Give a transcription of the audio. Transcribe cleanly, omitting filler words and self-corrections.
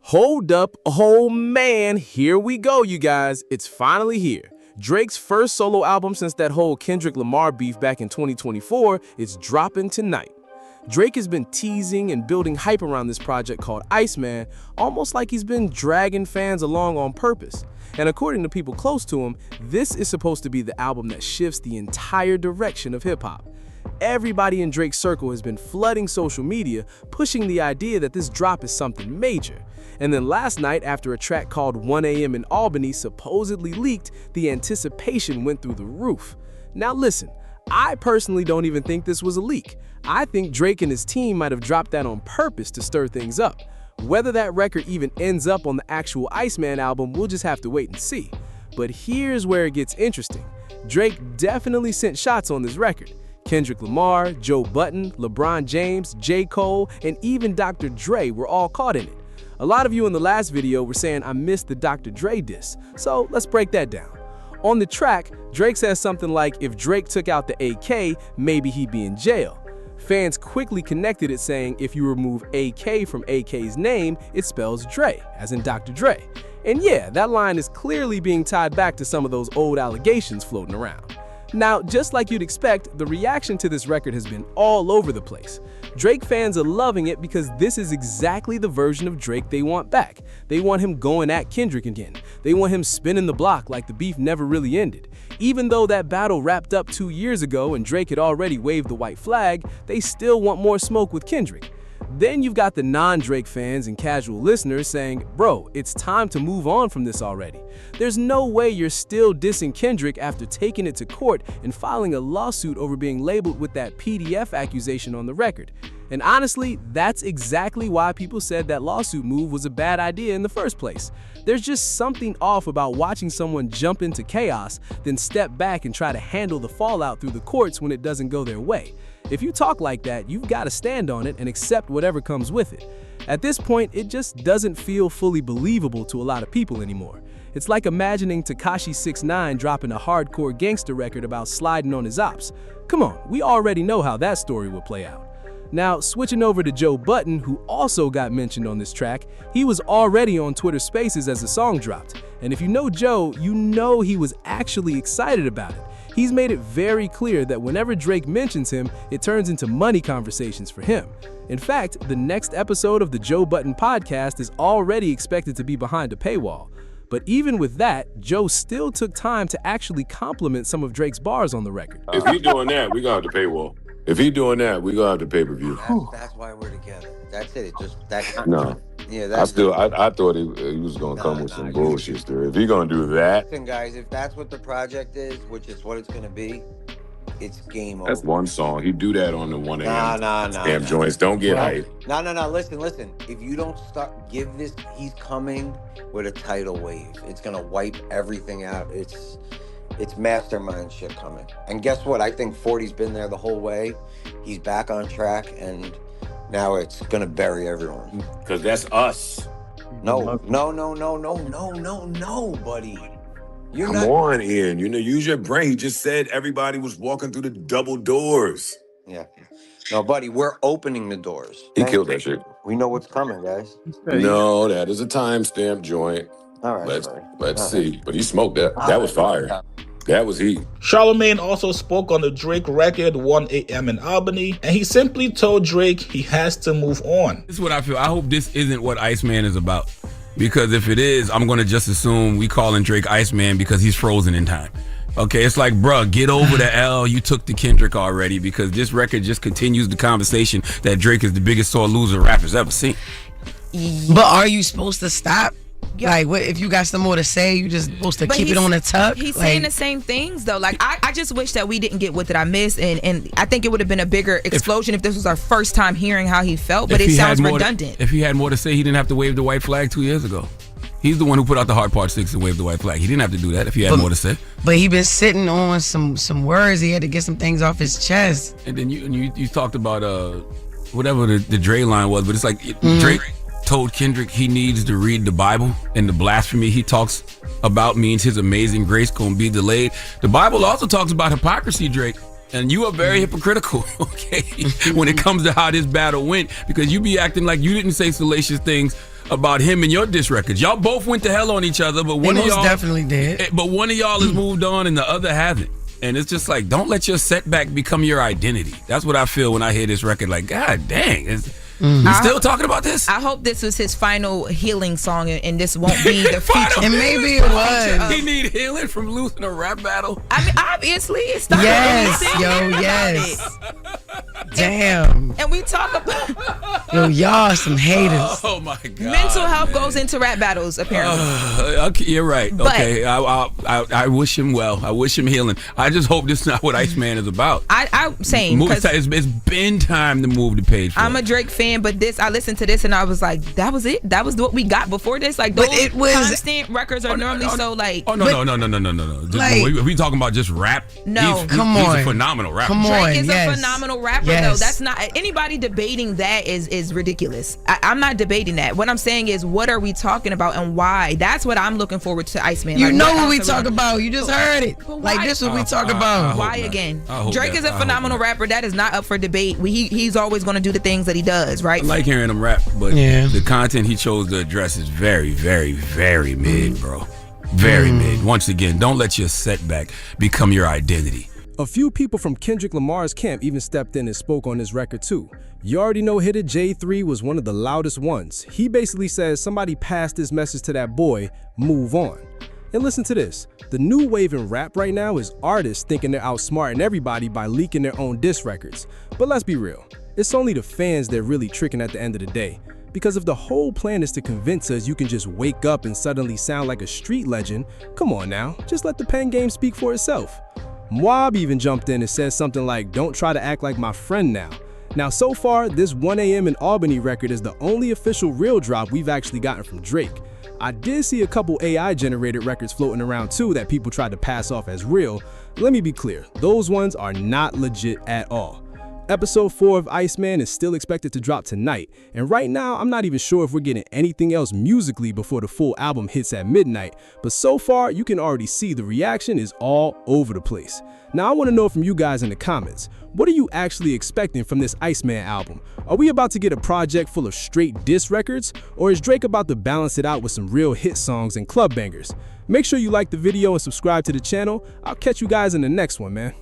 Hold up, oh man, here we go, you guys. It's finally here. Drake's first solo album since that whole Kendrick Lamar beef back in 2024 is dropping tonight. Drake has been teasing and building hype around this project called Iceman, almost like he's been dragging fans along on purpose. And according to people close to him, this is supposed to be the album that shifts the entire direction of hip-hop. Everybody in Drake's circle has been flooding social media, pushing the idea that this drop is something major. And then last night, after a track called 1 a.m. in Albany supposedly leaked, the anticipation went through the roof. Now listen, I personally don't even think this was a leak. I think Drake and his team might have dropped that on purpose to stir things up. Whether that record even ends up on the actual Iceman album, we'll just have to wait and see. But here's where it gets interesting. Drake definitely sent shots on this record. Kendrick Lamar, Joe Budden, LeBron James, J. Cole, and even Dr. Dre were all caught in it. A lot of you in the last video were saying I missed the Dr. Dre diss, so let's break that down. On the track, Drake says something like if Drake took out the AK, maybe he'd be in jail. Fans quickly connected it saying if you remove AK from AK's name, it spells Dre, as in Dr. Dre. And yeah, that line is clearly being tied back to some of those old allegations floating around. Now, just like you'd expect, the reaction to this record has been all over the place. Drake fans are loving it because this is exactly the version of Drake they want back. They want him going at Kendrick again. They want him spinning the block like the beef never really ended. Even though that battle wrapped up 2 years ago and Drake had already waved the white flag, they still want more smoke with Kendrick. Then you've got the non-Drake fans and casual listeners saying, bro, it's time to move on from this already. There's no way you're still dissing Kendrick after taking it to court and filing a lawsuit over being labeled with that PDF accusation on the record. And honestly, that's exactly why people said that lawsuit move was a bad idea in the first place. There's just something off about watching someone jump into chaos, then step back and try to handle the fallout through the courts when it doesn't go their way. If you talk like that, you've got to stand on it and accept whatever comes with it. At this point, it just doesn't feel fully believable to a lot of people anymore. It's like imagining Tekashi 6ix9ine dropping a hardcore gangster record about sliding on his ops. Come on, we already know how that story will play out. Now, switching over to Joe Budden, who also got mentioned on this track, he was already on Twitter Spaces as the song dropped. And if you know Joe, you know he was actually excited about it. He's made it very clear that whenever Drake mentions him, it turns into money conversations for him. In fact, the next episode of the Joe Budden podcast is already expected to be behind a paywall. But even with that, Joe still took time to actually compliment some of Drake's bars on the record. If he doing that, we gonna have to paywall. If he doing that, we gonna have to pay-per-view. That's why we're together. That's it. It just that. No. Yeah, that's I thought he was gonna come with some bullshit there. If he gonna do that, listen, guys, if that's what the project is, which is what it's gonna be, it's game over. that's one song. He do that on the 1 a.m. Damn joints. Don't get hype. No. Listen. If you don't give this, he's coming with a tidal wave. It's gonna wipe everything out. It's mastermind shit coming. And guess what? I think 40's been there the whole way. He's back on track, and now it's gonna bury everyone. Cause that's us. No, buddy. Come on, Ian. Use your brain. He just said everybody was walking through the double doors. Yeah. No, buddy, we're opening the doors. He killed that shit. We know what's coming, guys. No, that is a timestamp joint. All right. Let's see. But he smoked that. That was fire. That was heat. Charlamagne also spoke on the Drake record 1 a.m. in Albany, and he simply told Drake he has to move on. This is what I feel. I hope this isn't what Iceman is about. Because if it is, I'm going to just assume we calling Drake Iceman because he's frozen in time. Okay, it's like, bruh, get over the L. You took the Kendrick already, because this record just continues the conversation that Drake is the biggest sore loser rappers ever seen. But are you supposed to stop? Like, what if you got some more to say? You just supposed to keep it on the tuck? He's saying the same things, though. Like, I just wish that we didn't get What Did I Miss? And I think it would have been a bigger explosion if this was our first time hearing how he felt, but it sounds redundant. If he had more to say, he didn't have to wave the white flag 2 years ago. He's the one who put out the Hard Part 6 and waved the white flag. He didn't have to do that if he had more to say. But he been sitting on some words. He had to get some things off his chest. And then you talked about whatever the Dre line was, but it's like Drake told Kendrick he needs to read the Bible, and the blasphemy he talks about means his amazing grace gonna be delayed. The Bible also talks about hypocrisy, Drake. And you are very hypocritical, okay, when it comes to how this battle went, because you be acting like you didn't say salacious things about him and your diss records. Y'all both went to hell on each other, but one They of most y'all definitely did. But one of y'all has moved on and the other hasn't. And it's just like, don't let your setback become your identity. That's what I feel when I hear this record. Like, God dang, we still talking about this? I hope this was his final healing song, and this won't be the feature. And maybe it was. He need healing from losing a rap battle. I mean, obviously, it's starting. Yes, Damn. And we talk about Yo, y'all some haters. Oh my God. mental health goes into rap battles, apparently. Okay, you're right. But- Okay, I wish him well. I wish him healing. I just hope this is not what Iceman is about. I'm saying, because It's been time to move the page forward. I'm a Drake fan, but I listened to this and I was like, that was it? That was what we got before this? Like, those it was- constant records are normally so like... Oh, no. Like- If we talking about just rap, No. he's Come a on. phenomenal rapper. Come on. Drake is yes. a phenomenal rapper, Yes. though. That's not... Anybody debating that is ridiculous. I'm not debating that. What I'm saying is, what are we talking about and why? That's what I'm looking forward to Iceman. You Like, know what what we else are talk about. You just heard it. But Like, why- this is what we talk about. hope Why not. again? I hope Drake not. is a I hope phenomenal not. rapper. That is not up for debate. He's always going to do the things that he does, right? I like hearing him rap, but Yeah. the content he chose to address is very, very, very mid, bro. Very mid. Once again, don't let your setback become your identity. A few people from Kendrick Lamar's camp even stepped in and spoke on this record too. You already know hitter J3 was one of the loudest ones. He basically says somebody passed this message to that boy, move on. And listen to this. The new wave in rap right now is artists thinking they're outsmarting everybody by leaking their own diss records. But let's be real. It's only the fans they're really tricking at the end of the day. Because if the whole plan is to convince us you can just wake up and suddenly sound like a street legend, come on now, just let the pen game speak for itself. Moab even jumped in and said something like, don't try to act like my friend now. Now, so far, this 1 a.m. in Albany record is the only official real drop we've actually gotten from Drake. I did see a couple AI-generated records floating around too that people tried to pass off as real. Let me be clear, those ones are not legit at all. Episode 4 of Iceman is still expected to drop tonight, and right now I'm not even sure if we're getting anything else musically before the full album hits at midnight, but so far you can already see the reaction is all over the place. Now I want to know from you guys in the comments, what are you actually expecting from this Iceman album? Are we about to get a project full of straight diss records, or is Drake about to balance it out with some real hit songs and club bangers? Make sure you like the video and subscribe to the channel. I'll catch you guys in the next one, man.